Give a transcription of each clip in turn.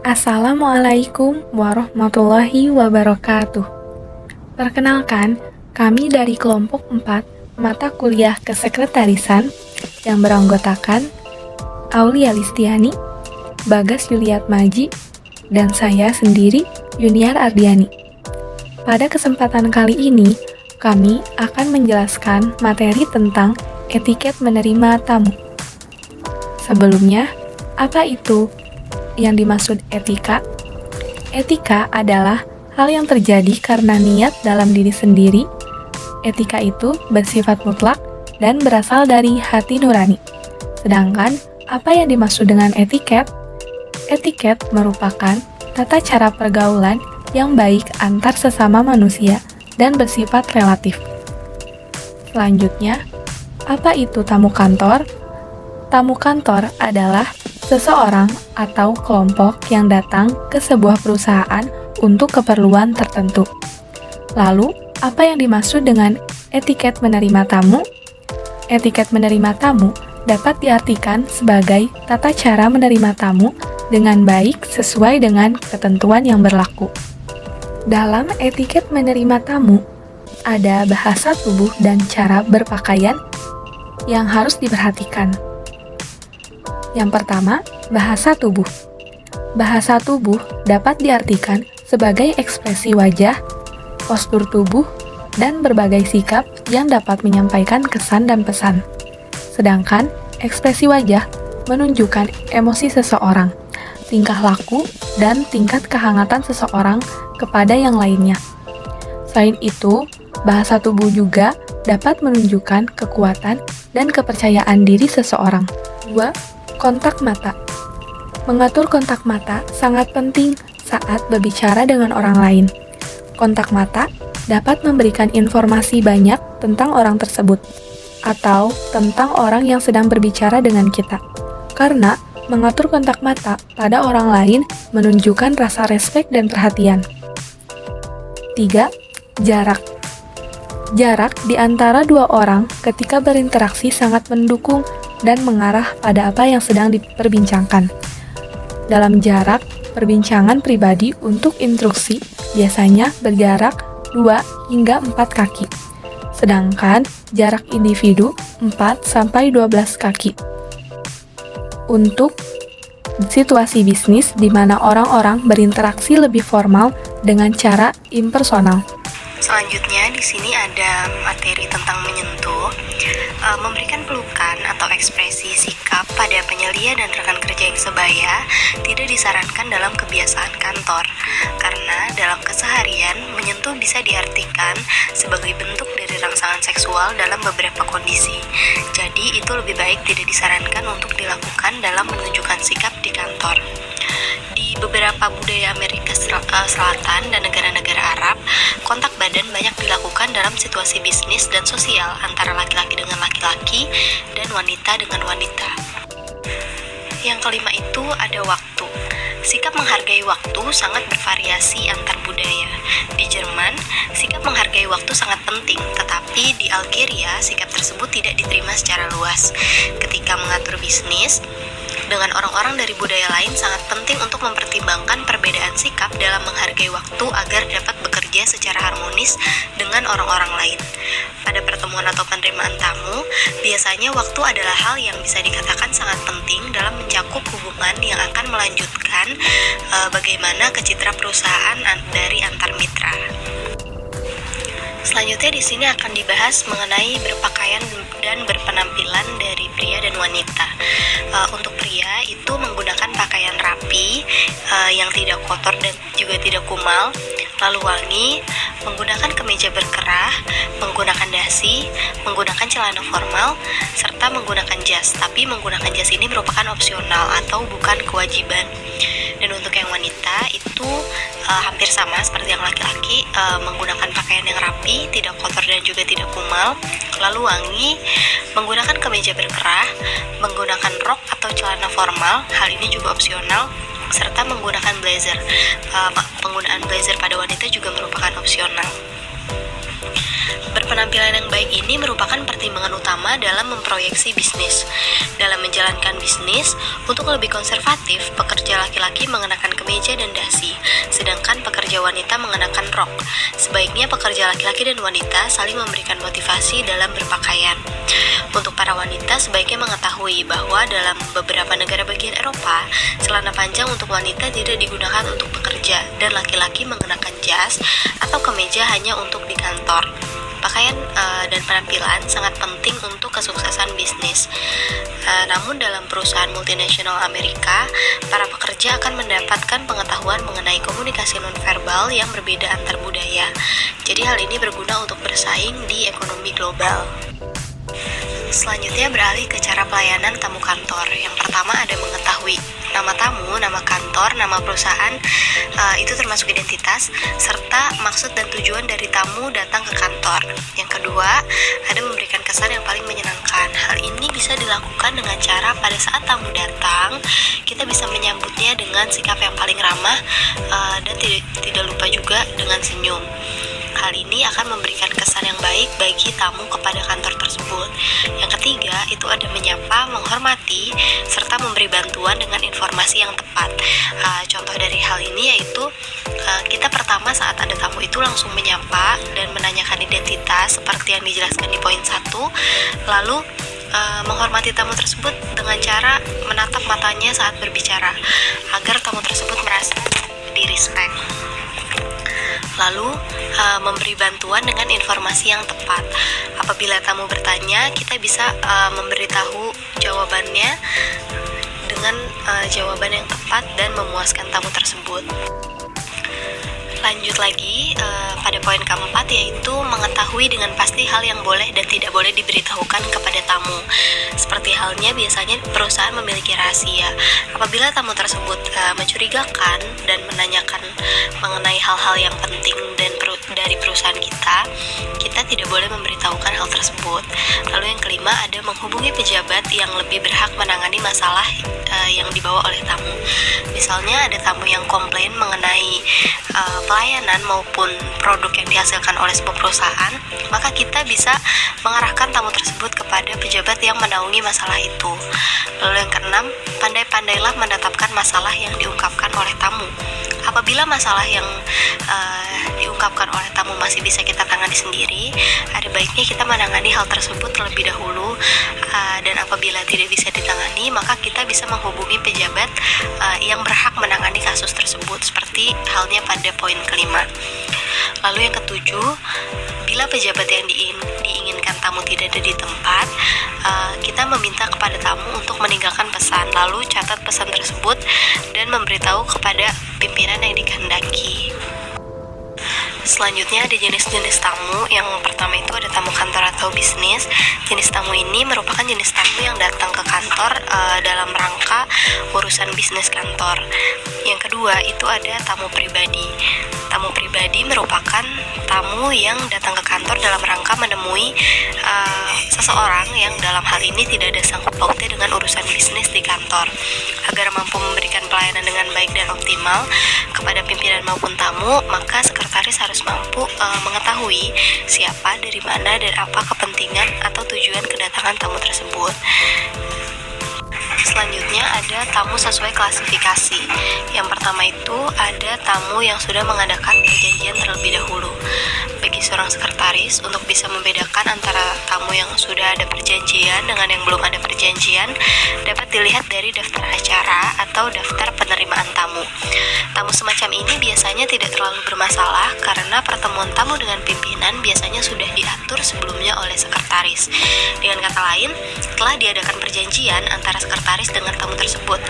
Assalamualaikum warahmatullahi wabarakatuh. Perkenalkan, kami dari kelompok 4 mata kuliah kesekretarisan yang beranggotakan Aulia Listiani, Bagas Yuliat Maji, dan saya sendiri, Yuniar Ardiani. Pada kesempatan kali ini, kami akan menjelaskan materi tentang etiket menerima tamu. Sebelumnya, apa itu yang dimaksud etika? Etika adalah hal yang terjadi karena niat dalam diri sendiri. Etika itu bersifat mutlak dan berasal dari hati nurani. Sedangkan, apa yang dimaksud dengan etiket? Etiket merupakan tata cara pergaulan yang baik antar sesama manusia dan bersifat relatif. Selanjutnya, apa itu tamu kantor? Tamu kantor adalah seseorang atau kelompok yang datang ke sebuah perusahaan untuk keperluan tertentu. Lalu, apa yang dimaksud dengan etiket menerima tamu? Etiket menerima tamu dapat diartikan sebagai tata cara menerima tamu dengan baik sesuai dengan ketentuan yang berlaku. Dalam etiket menerima tamu, ada bahasa tubuh dan cara berpakaian yang harus diperhatikan. Yang pertama, bahasa tubuh. Bahasa tubuh dapat diartikan sebagai ekspresi wajah, postur tubuh, dan berbagai sikap yang dapat menyampaikan kesan dan pesan. Sedangkan, ekspresi wajah menunjukkan emosi seseorang, tingkah laku, dan tingkat kehangatan seseorang kepada yang lainnya. Selain itu, bahasa tubuh juga dapat menunjukkan kekuatan dan kepercayaan diri seseorang. 2. Kontak mata. Mengatur kontak mata sangat penting saat berbicara dengan orang lain. Kontak mata dapat memberikan informasi banyak tentang orang tersebut atau tentang orang yang sedang berbicara dengan kita. Karena mengatur kontak mata pada orang lain menunjukkan rasa respek dan perhatian. 3. Jarak. Jarak di antara dua orang ketika berinteraksi sangat mendukung dan mengarah pada apa yang sedang diperbincangkan. Dalam jarak, perbincangan pribadi untuk instruksi biasanya berjarak 2 hingga 4 kaki. Sedangkan jarak individu 4-12 kaki. Untuk situasi bisnis di mana orang-orang berinteraksi lebih formal dengan cara impersonal. Selanjutnya di sini ada materi tentang menyentuh, memberikan pelukan atau ekspresi sikap pada penyelia dan rekan kerja yang sebaya tidak disarankan dalam kebiasaan kantor, karena dalam keseharian menyentuh bisa diartikan sebagai bentuk dari rangsangan seksual dalam beberapa kondisi. Jadi itu lebih baik tidak disarankan untuk dilakukan dalam menunjukkan sikap di kantor. Di beberapa budaya Amerika Selatan dan negara-negara Arab, kontak badan banyak dilakukan dalam situasi bisnis dan sosial antara laki-laki dengan laki-laki dan wanita dengan wanita. Yang kelima itu ada waktu. Sikap menghargai waktu sangat bervariasi antar budaya. Di Jerman, sikap menghargai waktu sangat penting, tetapi di Algeria, sikap tersebut tidak diterima secara luas. Ketika mengatur bisnis dengan orang-orang dari budaya lain, sangat penting untuk mempertimbangkan perbedaan sikap dalam menghargai waktu agar dapat bekerja secara harmonis dengan orang-orang lain. Pada pertemuan atau penerimaan tamu, biasanya waktu adalah hal yang bisa dikatakan sangat penting dalam mencakup hubungan yang akan melanjutkan bagaimana kecitra perusahaan dari antar mitra. Selanjutnya di sini akan dibahas mengenai berpakaian dan berpenampilan dari pria dan wanita. Untuk pria itu menggunakan pakaian rapi yang tidak kotor dan juga tidak kumal, lalu wangi, menggunakan kemeja berkerah, menggunakan dasi, menggunakan celana formal, serta menggunakan jas. Tapi menggunakan jas ini merupakan opsional atau bukan kewajiban. Dan untuk yang wanita itu hampir sama seperti yang laki-laki, menggunakan pakaian yang rapi, tidak kotor dan juga tidak kumal, lalu wangi, menggunakan kemeja berkerah, menggunakan rok atau celana formal, hal ini juga opsional, serta menggunakan blazer. Penggunaan blazer pada wanita juga merupakan opsional. Penampilan yang baik ini merupakan pertimbangan utama dalam memproyeksi bisnis. Dalam menjalankan bisnis, untuk lebih konservatif, pekerja laki-laki mengenakan kemeja dan dasi, sedangkan pekerja wanita mengenakan rok. Sebaiknya pekerja laki-laki dan wanita saling memberikan motivasi dalam berpakaian. Untuk para wanita, sebaiknya mengetahui bahwa dalam beberapa negara bagian Eropa, celana panjang untuk wanita tidak digunakan untuk bekerja, dan laki-laki mengenakan jas atau kemeja hanya untuk di kantor. Pakaian dan penampilan sangat penting untuk kesuksesan bisnis. Namun dalam perusahaan multinasional Amerika, para pekerja akan mendapatkan pengetahuan mengenai komunikasi nonverbal yang berbeda antar budaya. Jadi hal ini berguna untuk bersaing di ekonomi global. Selanjutnya beralih ke cara pelayanan tamu kantor. Yang pertama ada mengetahui nama tamu, nama kantor, nama perusahaan, itu termasuk identitas, serta maksud dan tujuan dari tamu datang ke kantor. Yang kedua, ada memberikan kesan yang paling menyenangkan. Hal ini bisa dilakukan dengan cara pada saat tamu datang, kita bisa menyambutnya dengan sikap yang paling ramah, dan tidak lupa juga dengan senyum. Hal ini akan memberikan kesan yang baik bagi tamu kepada kantor tersebut. Yang ketiga, itu ada menyapa, menghormati, serta memberi bantuan dengan informasi yang tepat. Contoh dari hal ini yaitu kita pertama saat ada tamu itu langsung menyapa dan menanyakan identitas seperti yang dijelaskan di poin 1, lalu menghormati tamu tersebut dengan cara menatap matanya saat berbicara agar tamu tersebut merasa di-respect. Lalu memberi bantuan dengan informasi yang tepat. Apabila tamu bertanya, kita bisa memberitahu jawabannya dengan jawaban yang tepat dan memuaskan tamu tersebut. Lanjut lagi pada poin keempat, yaitu mengetahui dengan pasti hal yang boleh dan tidak boleh diberitahukan kepada tamu. Seperti halnya biasanya perusahaan memiliki rahasia. Apabila tamu tersebut mencurigakan dan menanyakan mengenai hal-hal yang penting dan dari perusahaan kita tidak boleh memberitahukan hal tersebut. Lalu yang kelima, ada menghubungi pejabat yang lebih berhak menangani masalah yang dibawa oleh tamu. Misalnya ada tamu yang komplain mengenai pelayanan maupun produk yang dihasilkan oleh sebuah perusahaan, maka kita bisa mengarahkan tamu tersebut kepada pejabat yang menaungi masalah itu. Lalu yang keenam, pandai-pandailah menetapkan masalah yang diungkapkan oleh tamu. Apabila masalah yang diungkapkan oleh tamu masih bisa kita tangani sendiri, ada baiknya kita menangani hal tersebut terlebih dahulu, dan apabila tidak bisa ditangani, maka kita bisa menghubungi pejabat yang berhak menangani kasus tersebut, seperti halnya pada poin kelima. Lalu yang ketujuh, bila pejabat yang diinginkan tamu tidak ada di tempat, kita meminta kepada tamu untuk meninggalkan pesan, lalu catat pesan tersebut dan memberitahu kepada pimpinan yang dikehendaki. Selanjutnya ada jenis-jenis tamu. Yang pertama itu ada tamu kantor atau bisnis. Jenis tamu ini merupakan jenis tamu yang datang ke kantor dalam rangka urusan bisnis kantor. Yang kedua itu ada tamu pribadi. Tamu pribadi merupakan tamu yang datang ke kantor dalam rangka menemui seseorang yang dalam hal ini tidak ada sangkut pautnya dengan urusan bisnis di kantor. Agar mampu memberikan pelayanan dengan baik dan optimal kepada pimpinan maupun tamu, maka sekretaris harus mampu mengetahui siapa, dari mana, dan apa kepentingan atau tujuan kedatangan tamu tersebut. Selanjutnya ada tamu sesuai klasifikasi. Yang pertama itu ada tamu yang sudah mengadakan perjanjian terlebih dahulu. Bagi seorang sekretaris, untuk bisa membedakan antara tamu yang sudah ada perjanjian dengan yang belum ada perjanjian, dapat dilihat dari daftar acara atau daftar penerimaan tamu. Tamu semacam ini biasanya tidak terlalu bermasalah karena pertemuan tamu dengan pimpinan biasanya sudah diatur sebelumnya oleh sekretaris. Dengan kata lain, telah diadakan perjanjian antara sekretaris dengan tamu tersebut.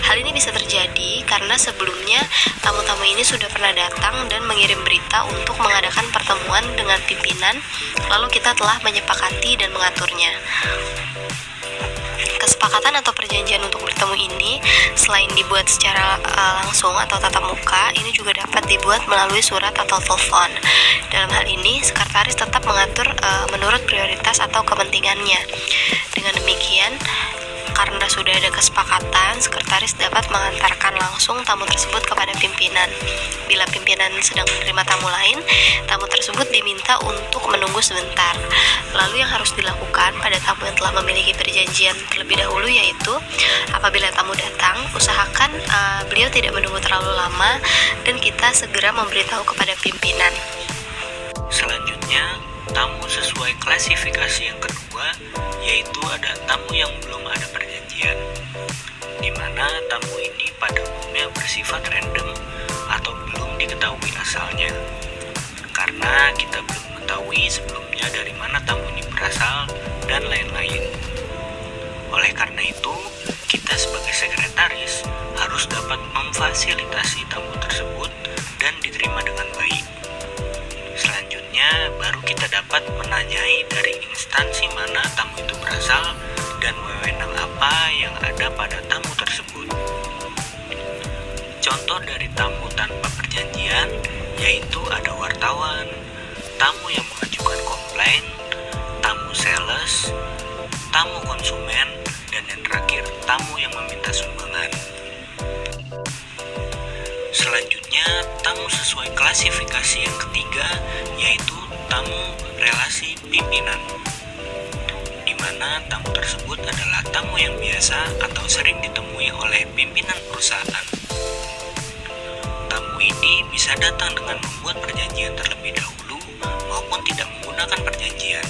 Hal ini bisa terjadi karena sebelumnya tamu-tamu ini sudah pernah datang dan mengirim berita untuk mengadakan pertemuan dengan pimpinan, lalu kita telah menyepakati dan mengaturnya. Kesepakatan atau perjanjian untuk bertemu ini selain dibuat secara langsung atau tatap muka, ini juga dapat dibuat melalui surat atau telepon. Dalam hal ini, sekretaris tetap mengatur menurut prioritas atau kepentingannya. Dengan demikian, Karena sudah ada kesepakatan, sekretaris dapat mengantarkan langsung tamu tersebut kepada pimpinan. Bila pimpinan sedang menerima tamu lain, tamu tersebut diminta untuk menunggu sebentar. Lalu yang harus dilakukan pada tamu yang telah memiliki perjanjian terlebih dahulu yaitu apabila tamu datang, usahakan beliau tidak menunggu terlalu lama dan kita segera memberitahu kepada pimpinan. Selanjutnya, tamu sesuai klasifikasi yang kedua, yaitu ada tamu yang belum ada perjanjian, di mana tamu ini pada umumnya bersifat random atau belum diketahui asalnya, karena kita belum mengetahui sebelumnya dari mana tamu ini berasal dan lain-lain. Oleh karena itu, kita sebagai sekretaris harus dapat memfasilitasi tamu tersebut dan diterima dengan baik. Selanjutnya, baru kita dapat menanyai dari instansi mana tamu itu berasal dan wewenang apa yang ada pada tamu tersebut. Contoh dari tamu tanpa perjanjian yaitu ada wartawan, tamu yang mengajukan komplain, tamu sales, tamu konsumen, dan yang terakhir tamu yang meminta sumbangan. Selanjutnya, tamu sesuai klasifikasi yang ketiga yaitu tamu relasi pimpinan, di mana tamu tersebut adalah tamu yang biasa atau sering ditemui oleh pimpinan perusahaan. Tamu ini bisa datang dengan membuat perjanjian terlebih dahulu maupun tidak menggunakan perjanjian.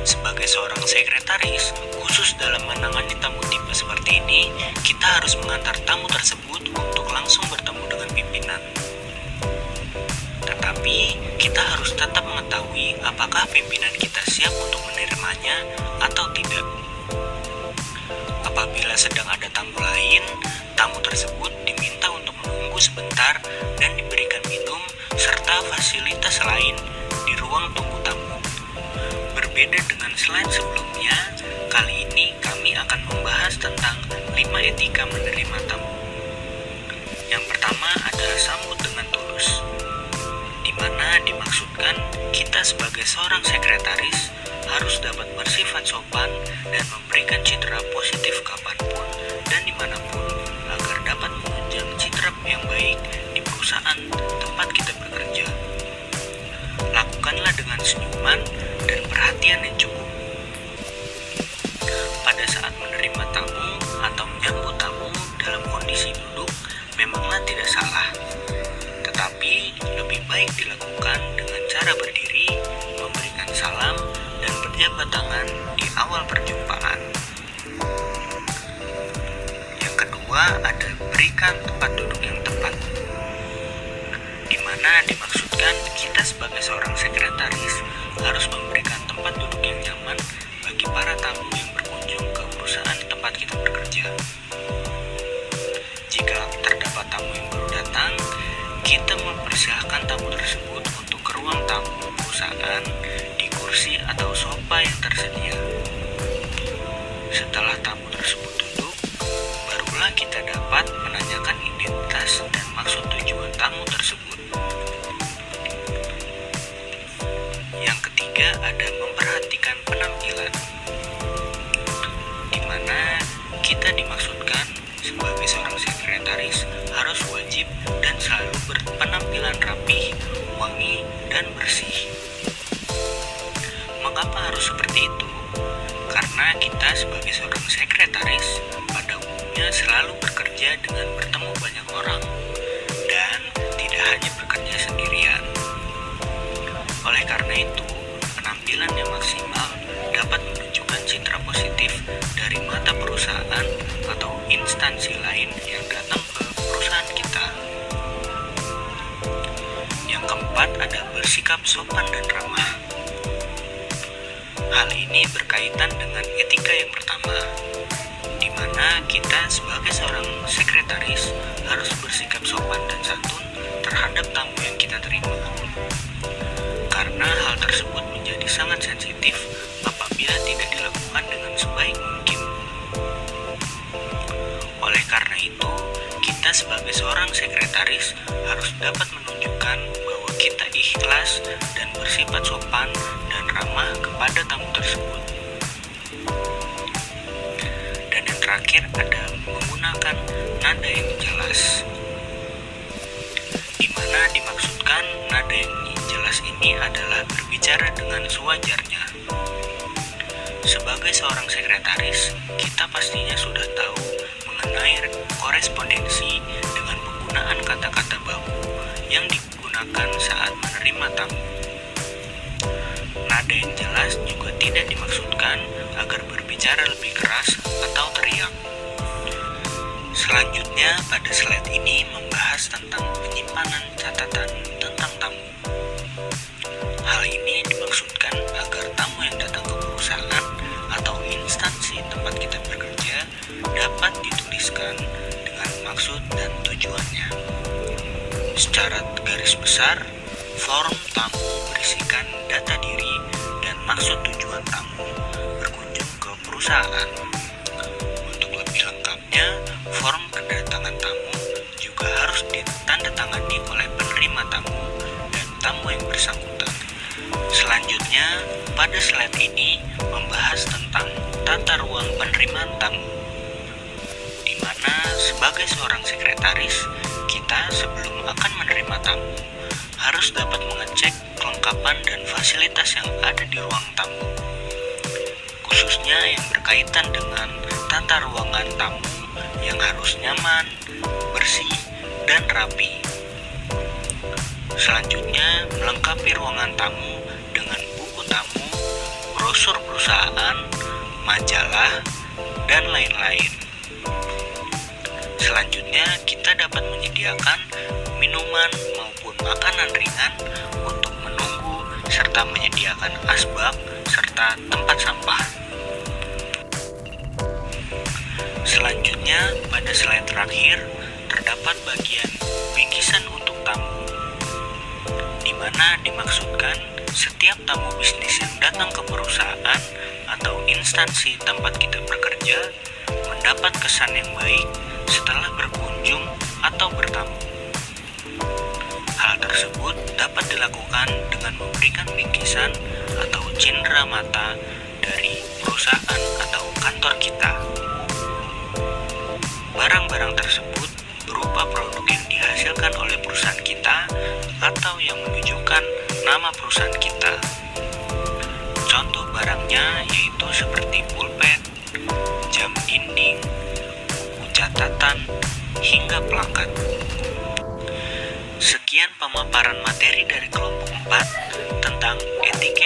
Sebagai seorang sekretaris, khusus dalam menangani tamu tipe seperti ini, kita harus mengantar tamu tersebut untuk langsung bertemu dengan pimpinan. Tetapi, kita harus tetap mengetahui apakah pimpinan kita siap untuk menerimanya atau tidak. Apabila sedang ada tamu lain, tamu tersebut diminta untuk menunggu sebentar dan diberikan minum serta fasilitas lain di ruang tunggu tamu. Berbeda dengan slide sebelumnya, kali ini kami akan membahas tentang 5 etika menerima tamu. Yang pertama adalah sambut dengan tulus, di mana dimaksudkan kita sebagai seorang sekretaris harus dapat bersifat sopan dan memberikan citra positif kapanpun dan dimanapun agar dapat menunjang citra yang baik di perusahaan tempat kita bekerja. Lakukanlah dengan senyuman dan perhatian yang cukup. Pada saat menerima tamu atau menyambut tamu dalam kondisi duduk memanglah tidak salah, tetapi lebih baik dilakukan dengan cara berdiri, memberikan salam, dan berjabat tangan di awal perjumpaan. Yang kedua ada berikan tempat duduk yang tepat, di mana dimaksudkan kita sebagai seorang sekretaris harus memberikan tempat duduk yang nyaman bagi para tamu yang berkunjung ke perusahaan tempat kita bekerja. Jika terdapat tamu yang baru datang, kita mempersilahkan tamu tersebut untuk ke ruang tamu perusahaan di kursi atau sofa yang tersedia. Setelah tamu tersebut duduk, barulah kita dapat menanyakan identitas dan maksud tujuan tamu tersebut. Yang ketiga ada memperhatikan penampilan, di mana kita dimaksudkan sebagai seorang sekretaris harus wajib dan selalu berpenampilan rapih, wangi, dan bersih. Mengapa harus seperti itu? Karena kita sebagai seorang sekretaris pada umumnya selalu bekerja dengan bertemu banyak orang dan tidak hanya bekerja sendirian. Oleh karena itu, penampilan yang maksimal dapat menunjukkan citra positif dari mata perusahaan atau instansi lain yang datang ke perusahaan kita. Yang keempat ada bersikap sopan dan ramah. Hal ini berkaitan dengan etika yang pertama, di mana kita sebagai seorang sekretaris harus bersikap sopan dan santun terhadap tamu yang kita terima. Karena hal tersebut menjadi sangat sensitif apabila tidak dilakukan dengan sebaik mungkin. Oleh karena itu, kita sebagai seorang sekretaris harus dapat menunjukkan bahwa kita ikhlas dan bersifat sopan dan ramah kepada tamu tersebut. terakhir ada menggunakan nada yang jelas, di mana dimaksudkan nada yang jelas ini adalah berbicara dengan sewajarnya. Sebagai seorang sekretaris, kita pastinya sudah tahu mengenai korespondensi dengan penggunaan kata-kata baku yang digunakan saat menerima tamu. Nada yang jelas juga tidak dimaksudkan agar berbicara lebih keras atau teriak. Selanjutnya, pada slide ini membahas tentang penyimpanan catatan tentang tamu. Hal ini dimaksudkan agar tamu yang datang ke perusahaan atau instansi tempat kita bekerja dapat dituliskan dengan maksud dan tujuannya. Secara garis besar, form tamu berisikan data diri dan maksud tujuan tamu berkunjung ke perusahaan. Untuk lebih lengkapnya, form kedatangan tamu juga harus ditandatangani oleh penerima tamu dan tamu yang bersangkutan. Selanjutnya, pada slide ini membahas tentang tata ruang penerimaan tamu, di mana sebagai seorang sekretaris, kita sebelum akan menerima tamu harus dapat mengecek kelengkapan dan fasilitas yang ada di ruang tamu, khususnya yang berkaitan dengan tata ruangan tamu yang harus nyaman, bersih, dan rapi. Selanjutnya, melengkapi ruangan tamu dengan buku tamu, brosur perusahaan, majalah, dan lain-lain. Selanjutnya, kita dapat menyediakan minuman maupun makanan ringan untuk menunggu serta menyediakan asbak serta tempat sampah. Selanjutnya, pada slide terakhir terdapat bagian bingkisan untuk tamu, di mana dimaksudkan setiap tamu bisnis yang datang ke perusahaan atau instansi tempat kita bekerja mendapat kesan yang baik setelah berkunjung atau bertamu. Hal tersebut dapat dilakukan dengan memberikan bingkisan atau cindera mata dari perusahaan atau kantor kita. Barang-barang tersebut berupa produk yang dihasilkan oleh perusahaan kita atau yang menunjukkan nama perusahaan kita. Contoh barangnya yaitu seperti pulpen, jam dinding, buku catatan, hingga plakat. Sekian pemaparan materi dari kelompok 4 tentang etika